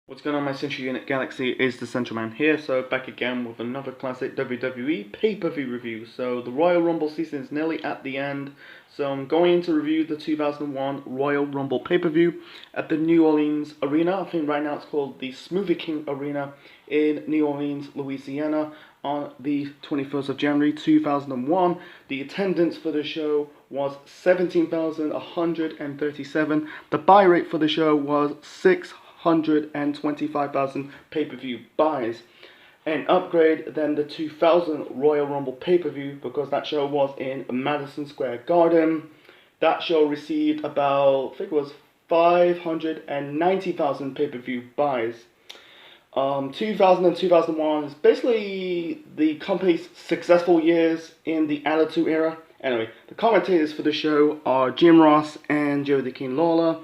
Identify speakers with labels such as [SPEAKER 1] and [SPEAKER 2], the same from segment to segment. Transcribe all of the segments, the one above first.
[SPEAKER 1] What's going on, my Central Unit Galaxy? Is the Central Man here, so back again with another classic WWE pay-per-view review. So the Royal Rumble season is nearly at the end, so I'm going to review the 2001 Royal Rumble pay-per-view at the New Orleans Arena. I think right now it's called the Smoothie King Arena in New Orleans, Louisiana, on the 21st of January 2001. The attendance for the show was 17,137. The buy rate for the show was 625,000 pay-per-view buys. An upgrade than the 2000 Royal Rumble pay-per-view, because that show was in Madison Square Garden. That show received about, I think it was 590,000 pay-per-view buys. 2000 and 2001 is basically the company's successful years in the Attitude Era. Anyway, the commentators for the show are Jim Ross and Joe the King Lawler.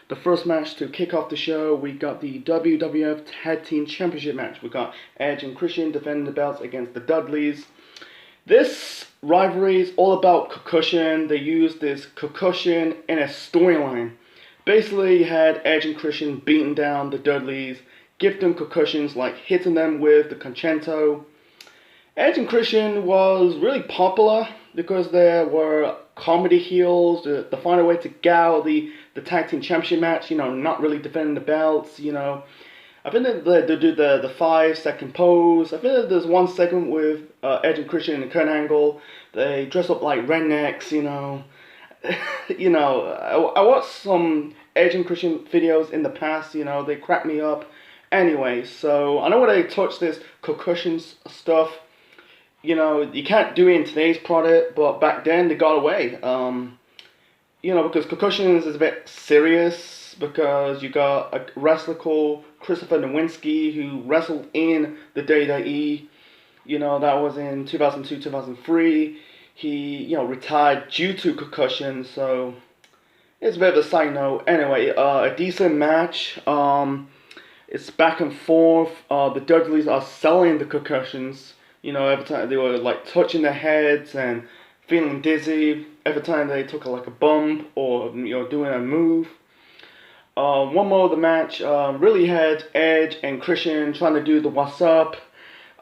[SPEAKER 1] The first match to kick off the show, we got the WWF Tag Team Championship match. We got Edge and Christian defending the belts against the Dudleys. This rivalry is all about concussion. They used this concussion in a storyline. Basically, you had Edge and Christian beating down the Dudleys, give them concussions, like hitting them with the concerto. Edge and Christian was really popular because there were comedy heels to find a way to gal the tag team championship match, not really defending the belts, I think they do the 5-second pose. I think there's one segment with Edge and Christian and Kurt Angle. They dress up like rednecks, I watched some Edge and Christian videos in the past, they crack me up. Anyway, so I know when they touch this concussion stuff, you can't do it in today's product, but back then they got away. Because concussions is a bit serious, because you got a wrestler called Christopher Nowinski who wrestled in the WWE. That was in 2002, 2003. He, retired due to concussion, so it's a bit of a side note. Anyway, a decent match. It's back and forth. The Dudleys are selling the concussions. Every time they were like touching their heads and feeling dizzy. Every time they took a bump or doing a move. One more of the match really had Edge and Christian trying to do the what's up.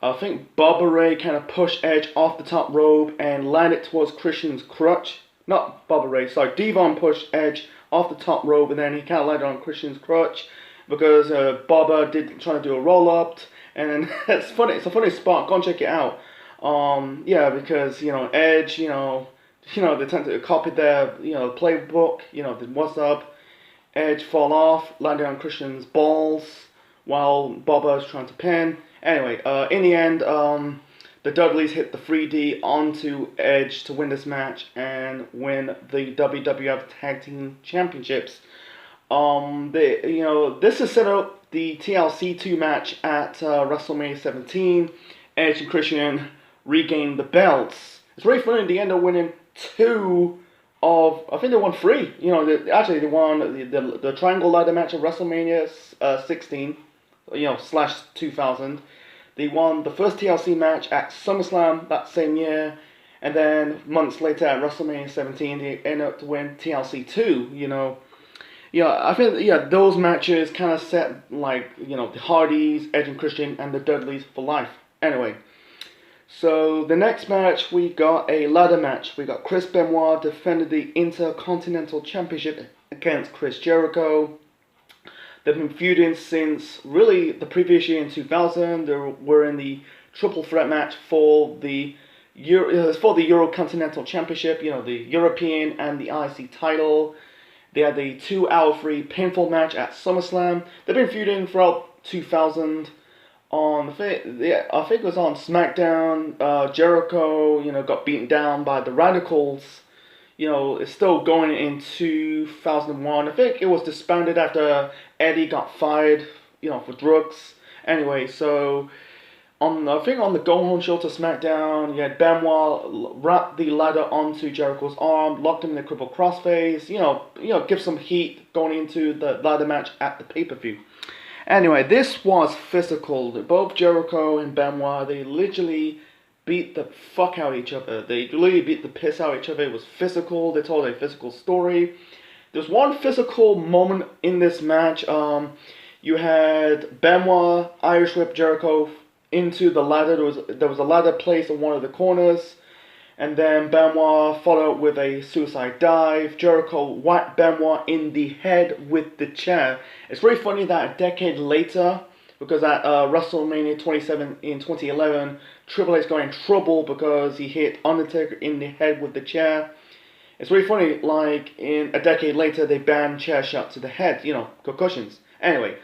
[SPEAKER 1] I think Bubba Ray kind of pushed Edge off the top rope and landed towards Christian's crutch. Not Bubba Ray, sorry. Devon pushed Edge off the top rope, and then he kind of landed on Christian's crutch because Bubba did trying to do a roll up. And it's funny. It's a funny spot. Go and check it out. Because Edge, they tend to copy their playbook. The what's up. Edge fall off, landing on Christian's balls while Bubba's trying to pin. Anyway, in the end, the Dudleys hit the 3D onto Edge to win this match and win the WWF Tag Team Championships. This is set up the TLC 2 match at WrestleMania 17. Edge and Christian regained the belts. It's really funny. They ended up winning 2 of, I think they won 3. They won the Triangle Ladder match at WrestleMania 16, / 2000. They won the first TLC match at SummerSlam that same year, and then months later at WrestleMania 17, they ended up to win TLC 2. I think those matches kind of set the Hardys, Edge and Christian, and the Dudleys for life. Anyway, so the next match we got a ladder match. We got Chris Benoit defended the Intercontinental Championship against Chris Jericho. They've been feuding since really the previous year in 2000. They were in the triple threat match for the Eurocontinental Championship. The European and the IC title. They had the 2-hour free pinfall match at SummerSlam. They've been feuding throughout 2000. I think it was on SmackDown. Jericho, got beaten down by the Radicals. It's still going in 2001. I think it was disbanded after Eddie got fired, for drugs. Anyway, so on the Go Home show to SmackDown, you had Benoit wrap the ladder onto Jericho's arm, locked him in the cripple crossface. Give some heat going into the ladder match at the pay-per-view. Anyway, this was physical. Both Jericho and Benoit, they literally beat the fuck out of each other. They literally beat the piss out of each other. It was physical. They told a physical story. There's one physical moment in this match. You had Benoit Irish whip Jericho into the ladder. There was a ladder placed on one of the corners, and then Benoit followed with a suicide dive. Jericho whacked Benoit in the head with the chair. It's very funny that a decade later, because at WrestleMania 27 in 2011, Triple H got in trouble because he hit Undertaker in the head with the chair. It's really funny, like, in a decade later, they banned chair shots to the head, concussions. Anyway,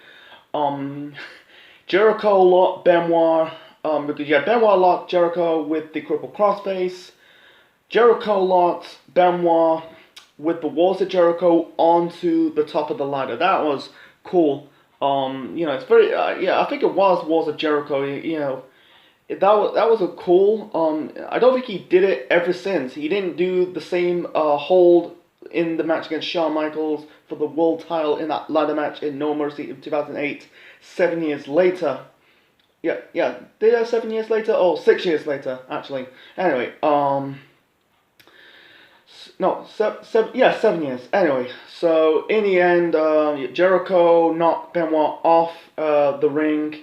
[SPEAKER 1] Jericho locked Benoit, Benoit locked Jericho with the crippled crossface. Jericho locked Benoit with the walls of Jericho onto the top of the ladder. That was cool. It's very, I think it was walls of Jericho, that was a cool. I don't think he did it ever since. He didn't do the same hold in the match against Shawn Michaels for the world title in that ladder match in No Mercy in 2008. 7 years later. Yeah. Did I 7 years later? Oh, 6 years later, actually. Anyway, no, 7 years. Anyway, so in the end, Jericho knocked Benoit off the ring,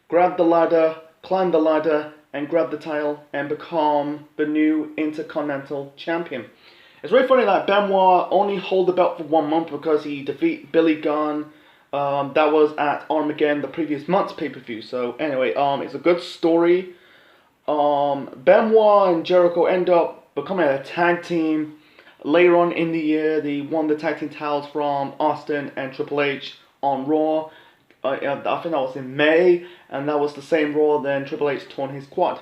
[SPEAKER 1] grabbed the ladder, climbed the ladder, and grabbed the title and become the new Intercontinental Champion. It's really funny that Benoit only hold the belt for 1 month because he defeated Billy Gunn. That was at Armageddon, the previous month's pay-per-view. So anyway, it's a good story. Benoit and Jericho end up becoming a tag team. Later on in the year, they won the tag team titles from Austin and Triple H on Raw. I think that was in May, and that was the same Raw then Triple H torn his quad.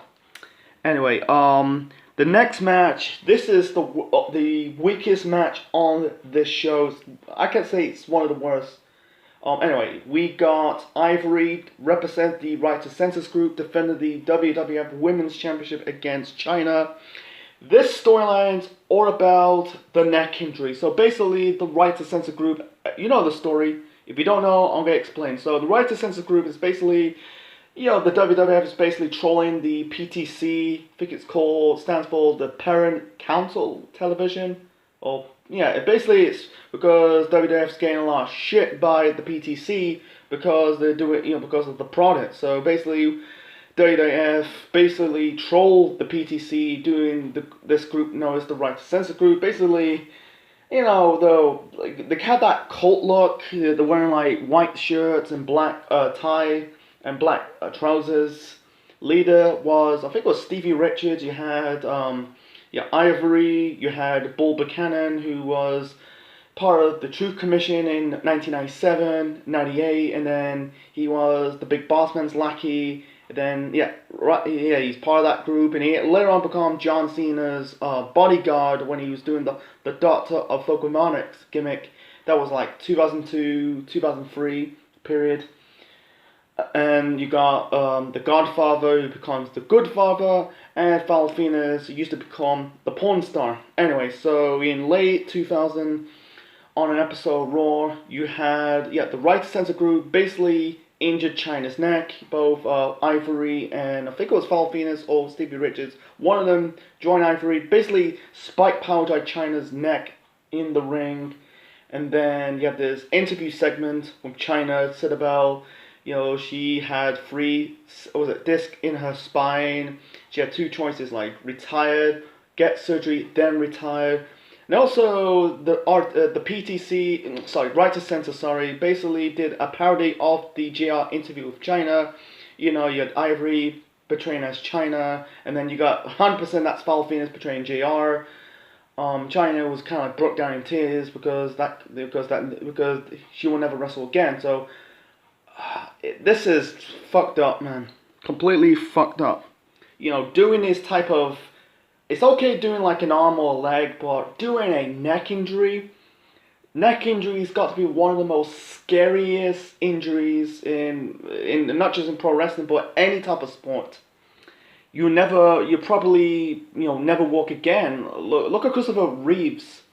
[SPEAKER 1] Anyway, the next match, this is the weakest match on this show. I can say it's one of the worst. Anyway, we got Ivory represent the Right to Censors group, defended the WWF Women's Championship against China. This storyline's all about the neck injury. So basically, the Right to Censor group, you know the story. If you don't know, I'm going to explain. So the Right to Censor group is basically, the WWF is basically trolling the PTC. I think stands for the Parent Council Television. It's because WWF's getting a lot of shit by the PTC because they're doing, because of the product. So basically, WWF basically trolled the PTC doing this group known as the Right to Censor group. Basically, they had that cult look. They're wearing like white shirts and black tie and black trousers. Leader was, I think it was Stevie Richards. You had Ivory. You had Bull Buchanan, who was part of the Truth Commission in 1997, 98, and then he was the Big Boss Man's lackey. Then he's part of that group, and he later on became John Cena's bodyguard when he was doing the Doctor of Philharmonics gimmick. That was like 2002, 2003 period. And you got the Godfather, who becomes the Good Father, and Val Venis, who used to become the porn star. Anyway, so in late 2000, on an episode of Raw, you had the Right to Censor group basically injured China's neck. Both Ivory and I think it was Val Venis or Stevie Richards. One of them joined Ivory, basically spike powdered China's neck in the ring. And then you have this interview segment with China. Said about, she had disc in her spine. She had two choices, like retired, get surgery, then retired. And also, the PTC, Right to Censor, basically did a parody of the JR interview with China. You had Ivory portraying as China, and then you got 100% that's Val Venis portraying JR. China was kind of broke down in tears because she will never wrestle again. So this is fucked up, man. Completely fucked up. Doing this type of, it's okay doing like an arm or a leg, but doing a neck injury's got to be one of the most scariest injuries in not just in pro wrestling, but any type of sport. You probably never walk again. Look at Christopher Reeves.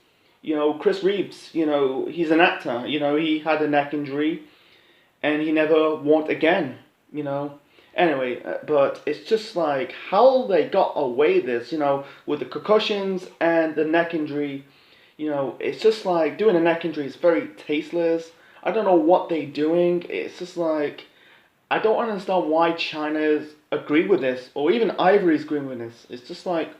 [SPEAKER 1] Chris Reeves. He's an actor. He had a neck injury, and he never walked again. Anyway, but it's just like how they got away this, with the concussions and the neck injury. It's just like doing a neck injury is very tasteless. I don't know what they're doing. It's just like I don't understand why China's agree with this, or even Ivory's agreeing with this. It's just like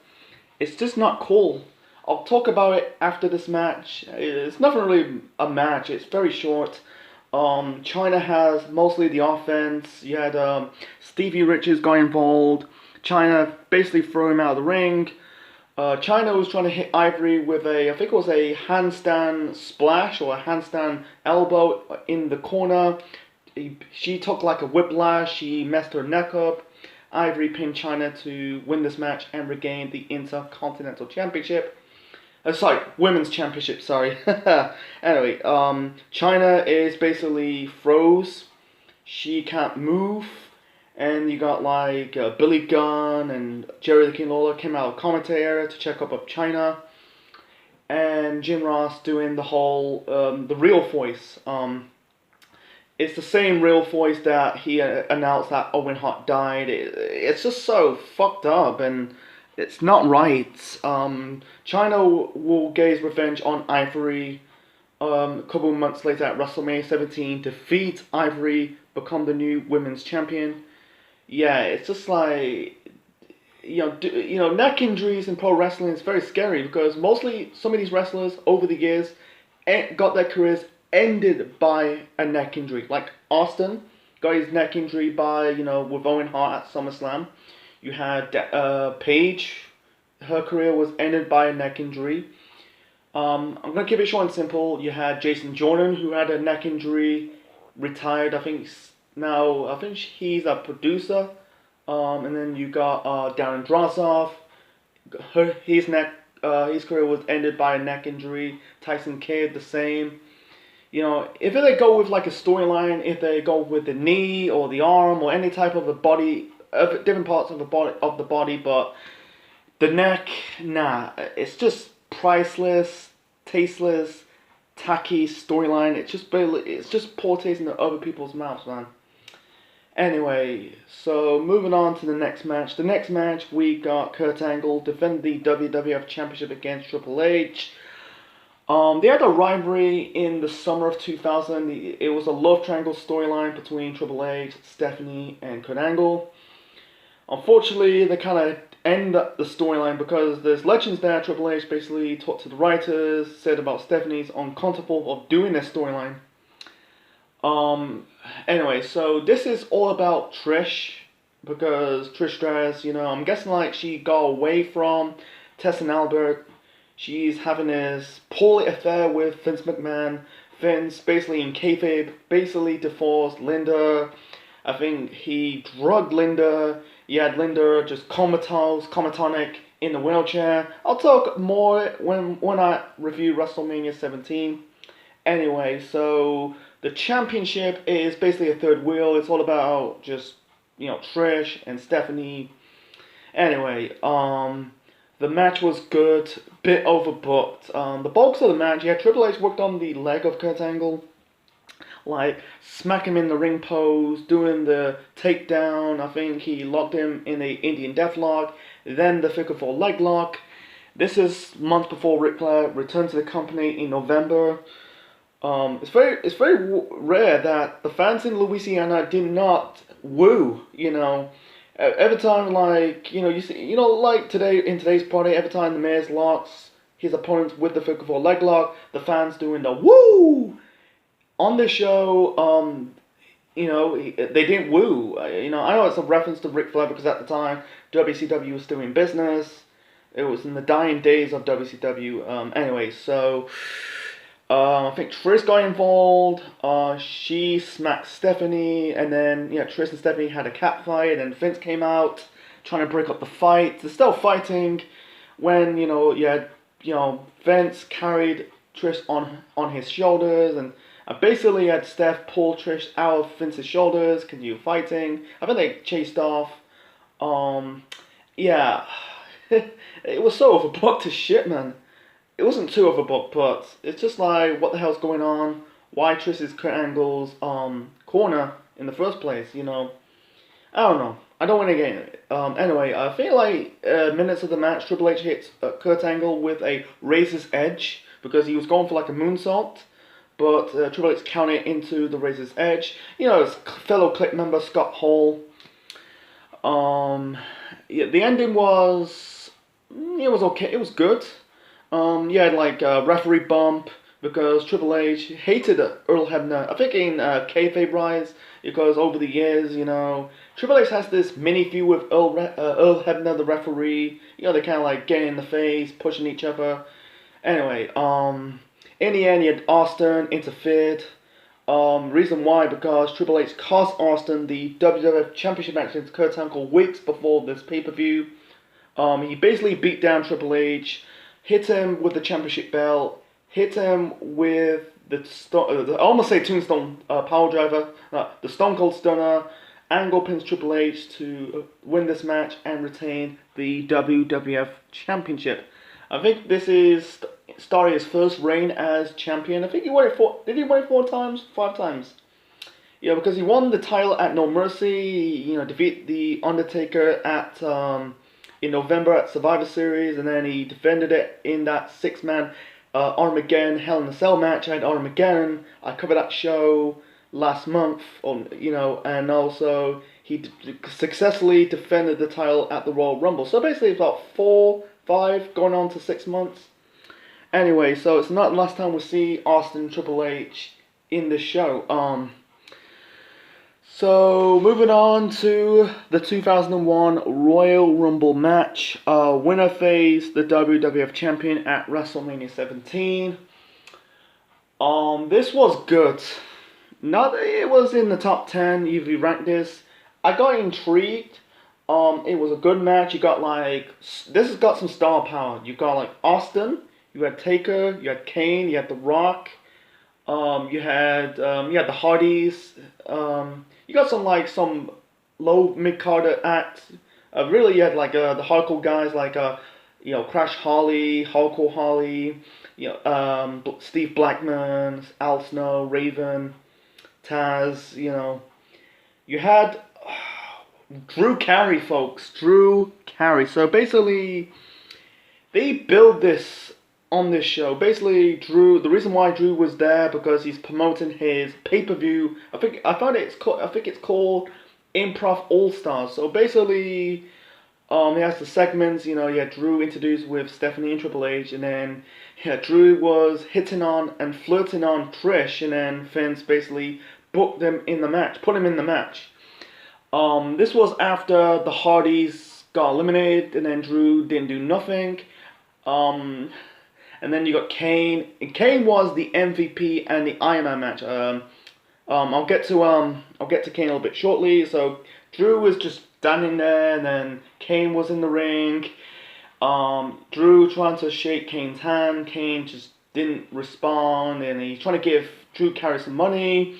[SPEAKER 1] it's just not cool. I'll talk about it after this match. It's not really a match. It's very short. China has mostly the offense. You had Stevie Richards got involved. China basically threw him out of the ring. China was trying to hit Ivory with I think it was a handstand splash or a handstand elbow in the corner. She took like a whiplash. She messed her neck up. Ivory pinned China to win this match and regain the Intercontinental Championship. Sorry, Women's Championship, sorry. Anyway, China is basically froze. She can't move. And you got like Billy Gunn and Jerry the King Lawler came out of commentary area to check up China. And Jim Ross doing the whole, the real voice. It's the same real voice that he announced that Owen Hart died. It's just so fucked up and it's not right. China will gaze revenge on Ivory a couple of months later at WrestleMania 17, defeat Ivory, become the new women's champion. Yeah, it's just like neck injuries in pro wrestling is very scary because mostly some of these wrestlers over the years got their careers ended by a neck injury. Like Austin got his neck injury by with Owen Hart at SummerSlam. You had Paige, her career was ended by a neck injury. I'm gonna keep it short and simple. You had Jason Jordan who had a neck injury, retired. I think he's a producer. And then you got Darren Drozoff. His career was ended by a neck injury. Tyson Kidd the same. If they go with like a storyline, if they go with the knee or the arm or any type of a body, different parts of the body, but the neck, nah, it's just priceless, tasteless, tacky storyline. It's just poor taste in other people's mouths, man. Anyway, so moving on to the next match. The next match, we got Kurt Angle defend the WWF Championship against Triple H. They had a rivalry in the summer of 2000. It was a love triangle storyline between Triple H, Stephanie, and Kurt Angle. Unfortunately, they kind of end the storyline because there's legends there. Triple H basically talked to the writers, said about Stephanie's uncomfortable of doing this storyline. Anyway, so this is all about Trish, because Trish Stratus, I'm guessing like she got away from Tess and Albert. She's having this poorly affair with Vince McMahon. Vince, basically in kayfabe, basically divorced Linda. I think he drugged Linda. You had Linda just comatonic in the wheelchair. I'll talk more when I review WrestleMania 17. Anyway, so the championship is basically a third wheel. It's all about just, Trish and Stephanie. Anyway, the match was good, bit overbooked. The bulks of the match, Triple H worked on the leg of Kurt Angle, like smack him in the ring pose, doing the takedown. I think he locked him in a Indian Deathlock, then the figure 4 leg lock. This is months before Ric Flair returned to the company in November. It's very rare that the fans in Louisiana did not woo. Every time like you see like in today's party, every time the Miz locks his opponents with the figure 4 leg lock, the fans doing the woo. On the show, they didn't woo. I know it's a reference to Ric Flair because at the time WCW was still in business. It was in the dying days of WCW. Anyway, so. I think Trish got involved. She smacked Stephanie, and then Trish and Stephanie had a cat fight, and Vince came out trying to break up the fight. They're still fighting when Vince carried Trish on his shoulders, and basically had Steph pull Trish out of Vince's shoulders, continue fighting. I think they chased off. It was so overbooked as shit, man. It wasn't too overbooked, but it's just like, what the hell's going on? Why Trish is Kurt Angle's corner in the first place? I don't know. I don't want to get into it. Anyway, I feel like minutes of the match, Triple H hits Kurt Angle with a razor's edge because he was going for like a moonsault. but Triple H counted into the Razor's Edge. You know, his fellow Click member Scott Hall. Yeah, the ending was it was okay. It was good. You had like a referee bump because Triple H hated Earl Hebner. I think in kayfabe rise because over the years, you know, Triple H has this mini feud with Earl Hebner, the referee. You know, they kind of like getting in the face, pushing each other. Anyway, in the end, you had Austin interfered. Reason why, because Triple H cost Austin the WWF Championship match against Kurt Angle weeks before this pay-per-view. He basically beat down Triple H, hit him with the championship belt, hit him with I almost say Tombstone power driver, the Stone Cold Stunner. Angle pins Triple H to win this match and retain the WWF Championship. I think this is starting his first reign as champion. I think he won it did he win it 4 times? 5 times. Yeah, because he won the title at No Mercy, you know, defeat the Undertaker at in November at Survivor Series, and then he defended it in that 6-man Armageddon Hell in a Cell match at Armageddon. I covered that show last month, you know, and also he successfully defended the title at the Royal Rumble. So basically, it's about 4, 5, going on to 6 months. Anyway, so it's not the last time we see Austin Triple H in this show. So moving on to the 2001 Royal Rumble match. Winner faced the WWF Champion at WrestleMania 17. This was good. Not that it was in the top 10 if you rank this. I got intrigued. It was a good match. You got like this has got some star power. You got like Austin. You had Taker, you had Kane, you had The Rock, you had the Hardys, you got some low mid card acts. Really, you had like the hardcore guys like you know, Crash Holly, Hardcore Holly, you know, Steve Blackman, Al Snow, Raven, Taz. You know, you had Drew Carey, folks. Drew Carey. So basically, they build this on this show. Basically, the reason why Drew was there because he's promoting his pay-per-view. I think it's called Improv All Stars. So basically, he has the segments. You know, you had Drew introduced with Stephanie and Triple H, and then Drew was hitting on and flirting on Trish, and then Vince basically booked them in the match, put him in the match. This was after the Hardys got eliminated, and then Drew didn't do nothing. And then you got Kane. And Kane was the MVP and the Iron Man match. I'll get to Kane a little bit shortly. So Drew was just standing there, and then Kane was in the ring. Drew trying to shake Kane's hand. Kane just didn't respond, and he's trying to give Drew Carey some money.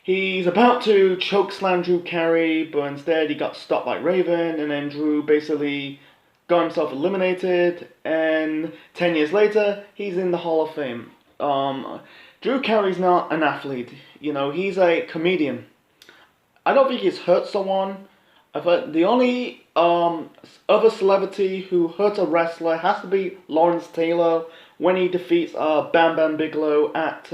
[SPEAKER 1] He's about to choke slam Drew Carey, but instead he got stopped by Raven, and then Drew basically got himself eliminated, and 10 years later, he's in the Hall of Fame. Drew Carey's not an athlete, you know, he's a comedian. I don't think he's hurt someone. But the only other celebrity who hurt a wrestler has to be Lawrence Taylor when he defeats Bam Bam Bigelow at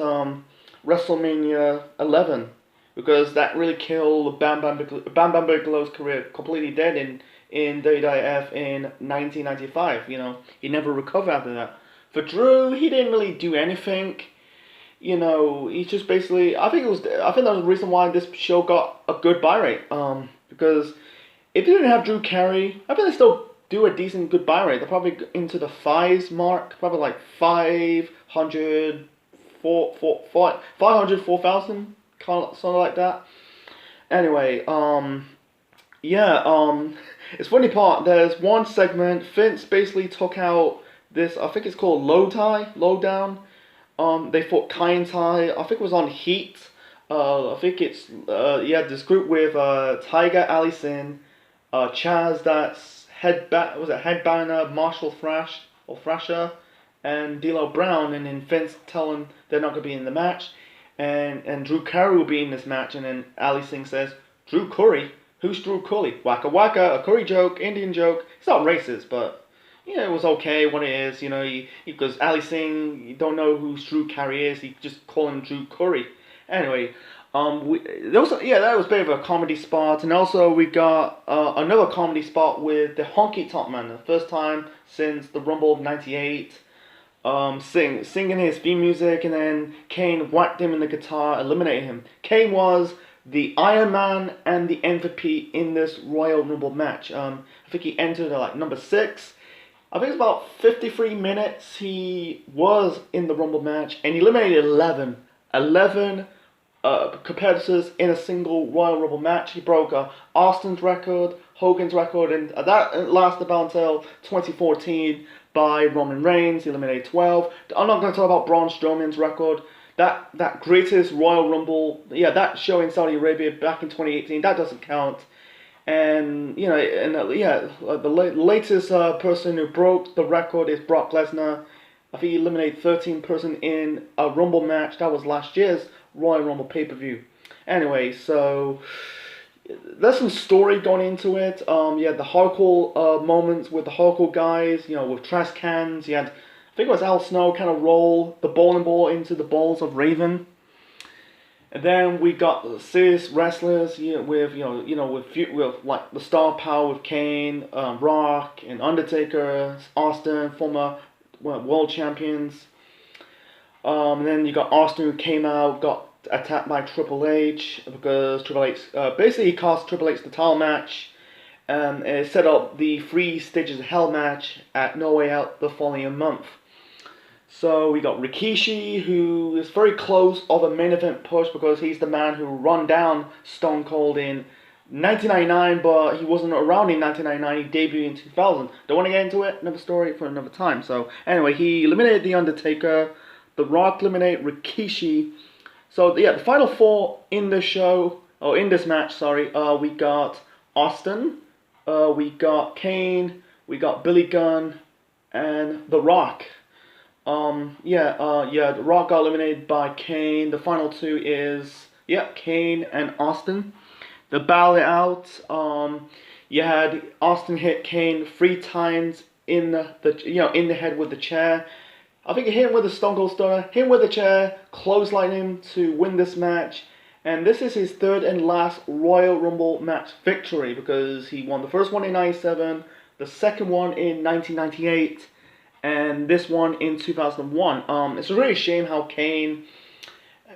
[SPEAKER 1] WrestleMania 11. Because that really killed Bam Bam Bigelow's career, completely dead in WWF in 1995. You know, he never recovered after that. For Drew, he didn't really do anything. You know, he just basically. I think that was the reason why this show got a good buy rate. Because if you didn't have Drew Carey, I think they still do a decent good buy rate. They're probably into the 5s mark, probably like 500, 4,000, something like that. Anyway, it's funny part, there's one segment, Vince basically took out this, I think it's called Lowdown. They fought Kai and Tai, I think it was on Heat. I think it's, this group with Tiger, Allison, Chaz, that's Headbanger, Marshall Thrasher, and D'Lo Brown, and then Vince telling they're not going to be in the match. And Drew Carey will be in this match, and then Ali Singh says, Drew Curry? Who's Drew Curry? Waka waka, a curry joke, Indian joke. It's not racist, but, Yeah, it was okay what it is. Because Ali Singh, you don't know who Drew Carey is. You just call him Drew Curry. Anyway, that was a bit of a comedy spot, and also we got another comedy spot with the Honky Tonk Man, the first time since the Rumble of '98. Singing his theme music, and then Kane whacked him in the guitar, eliminated him. Kane was the Iron Man and the MVP in this Royal Rumble match. I think he entered at like number 6. I think it's about 53 minutes he was in the Rumble match, and he eliminated 11 competitors in a single Royal Rumble match. He broke Austin's record, Hogan's record, and that lasted about until 2014 by Roman Reigns. He eliminated 12. I'm not going to talk about Braun Strowman's record. That greatest Royal Rumble, that show in Saudi Arabia back in 2018, that doesn't count. And the latest person who broke the record is Brock Lesnar. I think he eliminated 13 person in a Rumble match. That was last year's Royal Rumble pay-per-view. Anyway, so there's some story going into it. The hardcore moments with the hardcore guys, with trash cans. You had, I think it was Al Snow kind of roll the bowling ball into the balls of Raven. And then we got serious wrestlers, with like the star power with Kane, Rock, and Undertaker, Austin, former world champions. And then you got Austin, who came out, got attacked by Triple H because Triple H basically cost Triple H the title match, and it set up the 3 Stages of Hell match at No Way Out the following month. So we got Rikishi, who is very close of a main event push because he's the man who run down Stone Cold in 1999, but he wasn't around in 1999. He debuted in 2000. Don't want to get into it. Another story for another time. So anyway, he eliminated The Undertaker. The Rock eliminated Rikishi. So the final 4 in this show, or in this match, sorry, we got Austin, we got Kane, we got Billy Gunn, and The Rock. The Rock got eliminated by Kane. The final 2 is Kane and Austin. They battled it out. You had Austin hit Kane 3 times in the head with the chair. I think he hit him with a Stone Cold Stunner, hit him with a chair, clothesline him to win this match. And this is his 3rd and last Royal Rumble match victory, because he won the first one in '97, the second one in 1998, and this one in 2001. It's a really shame how Kane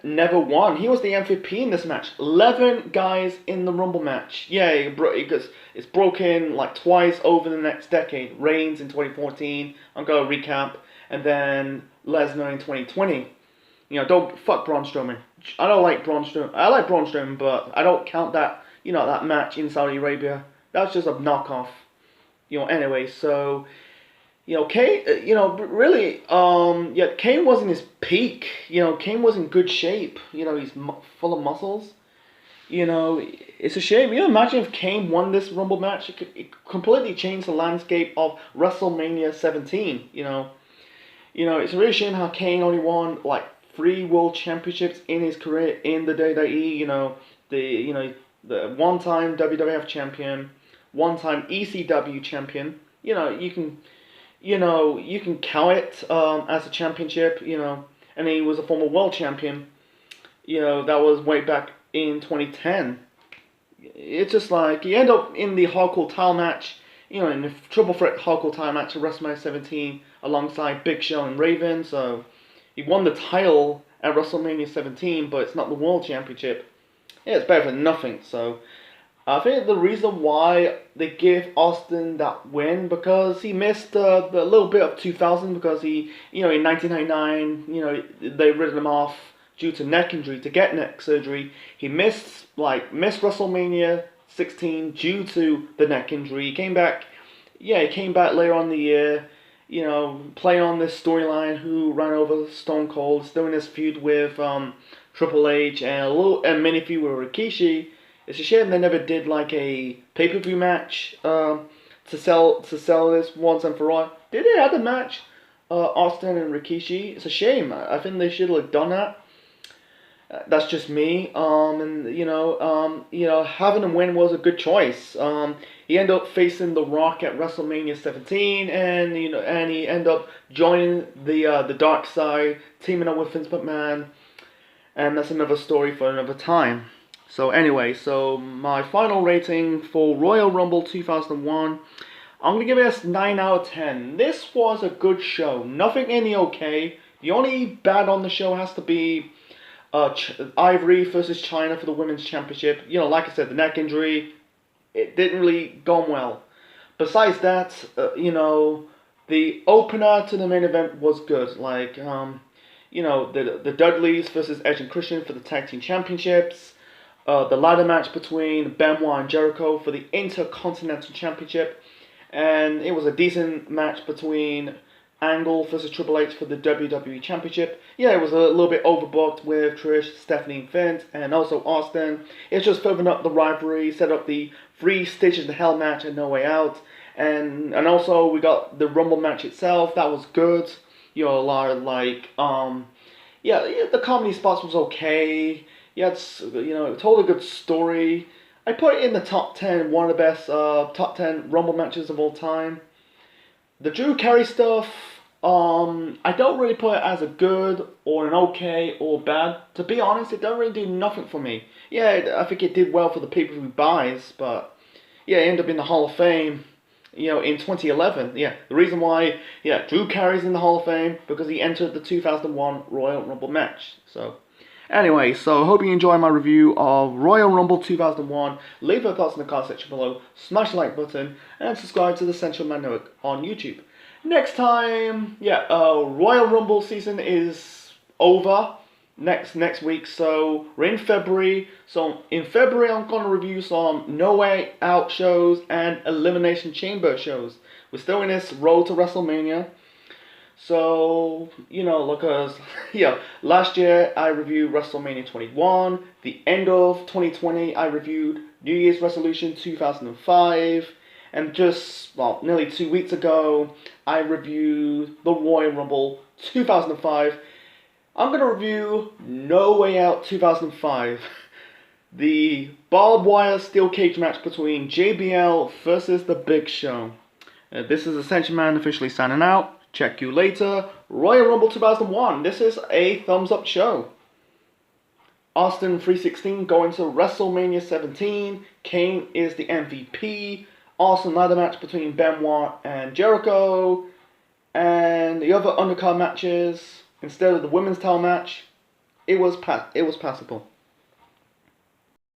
[SPEAKER 1] never won. He was the MVP in this match. 11 guys in the Rumble match. Yeah, it's broken like twice over the next decade. Reigns in 2014. I'm going to recap. And then Lesnar in 2020. Don't fuck Braun Strowman. I don't like Braun Strowman. I like Braun Strowman, but I don't count that, that match in Saudi Arabia. That was just a knockoff. Anyway, so, Kane, really, Kane was in his peak. Kane was in good shape. He's full of muscles. It's a shame. Imagine if Kane won this Rumble match. It completely changed the landscape of WrestleMania 17. It's a really shame how Kane only won like 3 world championships in his career in the WWE. The one-time WWF champion, one-time ECW champion. You can count it as a championship. And he was a former world champion. That was way back in 2010. It's just like you end up in the hardcore title match. In the triple threat hardcore title match at WrestleMania 17 alongside Big Show and Raven. So he won the title at WrestleMania 17, but it's not the World Championship. Yeah, it's better than nothing. So I think the reason why they give Austin that win, because he missed the little bit of 2000, because he, in 1999, they rid him off due to neck injury, to get neck surgery. He missed WrestleMania 16 due to the neck injury. He came back later on in the year, playing on this storyline, who ran over Stone Cold, still in this feud with Triple H, and a mini feud with Rikishi. It's a shame they never did like a pay-per-view match to sell this once and for all. Did they have the match, Austin and Rikishi? It's a shame. I think they should have done that. That's just me. And having him win was a good choice. He ended up facing The Rock at WrestleMania 17, and he ended up joining the dark side, teaming up with Vince McMahon, and that's another story for another time. So anyway, so my final rating for Royal Rumble 2001, I'm gonna give it a 9 out of 10. This was a good show. Nothing in the okay. The only bad on the show has to be Ivory versus China for the women's championship. Like I said, the neck injury, it didn't really go well. Besides that, the opener to the main event was good. Like, the Dudleys versus Edge and Christian for the tag team championships. The ladder match between Benoit and Jericho for the Intercontinental Championship. And it was a decent match between Angle versus Triple H for the WWE Championship. Yeah, it was a little bit overbooked with Trish, Stephanie, and Vince, and also Austin. It's just furthering up the rivalry, set up the 3 Stages to Hell match and No Way Out. And also we got the Rumble match itself. That was good. A lot of the comedy spots was okay. Yeah, it told a good story. I put it in the top 10, one of the best top 10 Rumble matches of all time. The Drew Carey stuff, I don't really put it as a good or an okay or bad. To be honest, it don't really do nothing for me. Yeah, I think it did well for the people who buys, but yeah, it ended up in the Hall of Fame, in 2011. Yeah, the reason why, Drew Carey's in the Hall of Fame, because he entered the 2001 Royal Rumble match. So, anyway, so hope you enjoy my review of Royal Rumble 2001. Leave your thoughts in the comment section below, smash the like button, and subscribe to the Central Man Network on YouTube. Next time, Royal Rumble season is over next week, so we're in February. So in February, I'm going to review some No Way Out shows and Elimination Chamber shows. We're still in this road to WrestleMania. So, last year I reviewed WrestleMania 21. The end of 2020, I reviewed New Year's Resolution 2005. And just, nearly 2 weeks ago, I reviewed the Royal Rumble 2005. I'm going to review No Way Out 2005. The barbed wire steel cage match between JBL versus The Big Show. This is Ascension Man officially signing out. Check you later. Royal Rumble 2001. This is a thumbs up show. Austin 316 going to WrestleMania 17. Kane is the MVP. Awesome ladder match between Benoit and Jericho. And the other undercard matches, instead of the women's title match, it was passable.